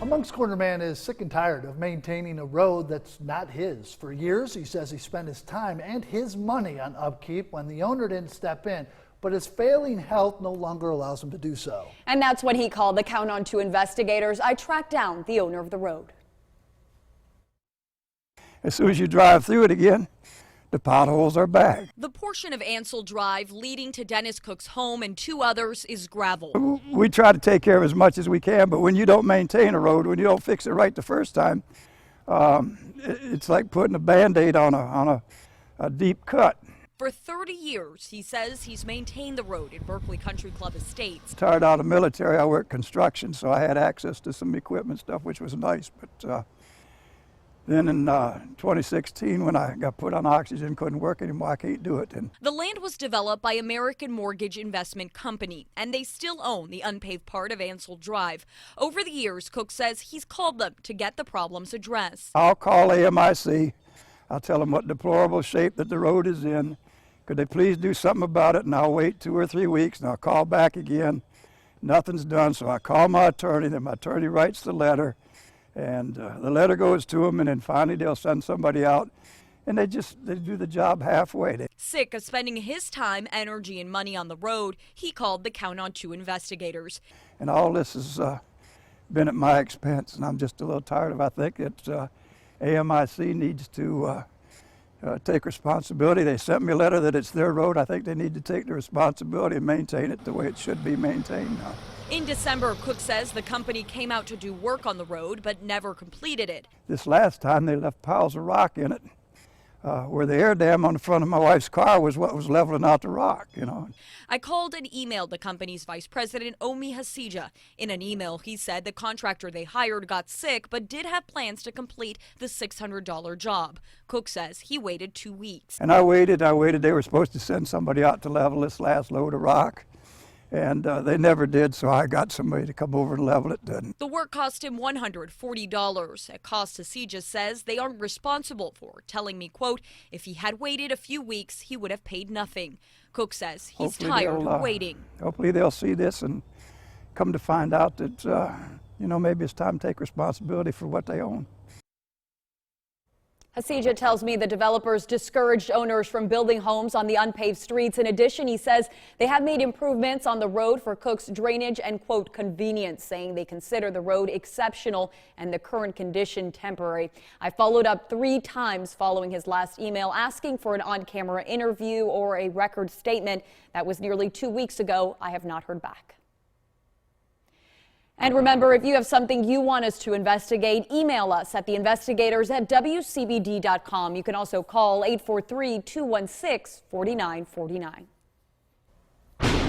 A Moncks Corner man is sick and tired of maintaining a road that's not his. For years, he says he spent his time and his money on upkeep when the owner didn't step in, but his failing health no longer allows him to do so. And that's what he called the count on two investigators. I tracked down the owner of the road. As soon as you drive through it again, the potholes are back. The portion of Ansel Drive leading to Dennis Cook's home and two others is gravel. We try to take care of as much as we can, but when you don't maintain a road, when you don't fix it right the first time, it's like putting a Band-Aid on a deep cut. For 30 years, he says he's maintained the road in Berkeley Country Club Estates. Tired out of the military, I worked construction, so I had access to some equipment stuff, which was nice. But then in 2016, when I got put on oxygen, couldn't work anymore, I can't do it. And the land was developed by American Mortgage Investment Company, and they still own the unpaved part of Ansel Drive. Over the years, Cook says he's called them to get the problems addressed. I'll call AMIC. I'll tell them what deplorable shape that the road is in. Could they please do something about it? And I'll wait 2 or 3 weeks, and I'll call back again. Nothing's done, so I call my attorney. Then my attorney writes the letter. And the letter goes to them, and then finally they'll send somebody out, and they do the job halfway. Sick of spending his time, energy, and money on the road, he called the count on two investigators. And all this has been at my expense, and I'm just a little tired of it. I think that AMIC needs to take responsibility. They sent me a letter that it's their road. I think they need to take the responsibility and maintain it the way it should be maintained now. In December, Cook says the company came out to do work on the road but never completed it. This last time they left piles of rock in it. Where the air dam on the front of my wife's car was what was leveling out the rock, you know. I called and emailed the company's vice president, Omi Hasija. In an email, he said the contractor they hired got sick but did have plans to complete the $600 job. Cook says he waited 2 weeks. And I waited. They were supposed to send somebody out to level this last load of rock. And they never did, so I got somebody to come over and level it. The work cost him $140. A cost Hasija says they aren't responsible for, telling me, quote, if he had waited a few weeks, he would have paid nothing. Cook says he's tired of waiting. Hopefully they'll see this and come to find out that, maybe it's time to take responsibility for what they own. Hasija tells me the developers discouraged owners from building homes on the unpaved streets. In addition, he says they have made improvements on the road for Cook's drainage and, quote, convenience, saying they consider the road exceptional and the current condition temporary. I followed up 3 times following his last email asking for an on-camera interview or a record statement. That was nearly 2 weeks ago. I have not heard back. And remember, if you have something you want us to investigate, email us at theinvestigators@WCBD.com. You can also call 843-216-4949.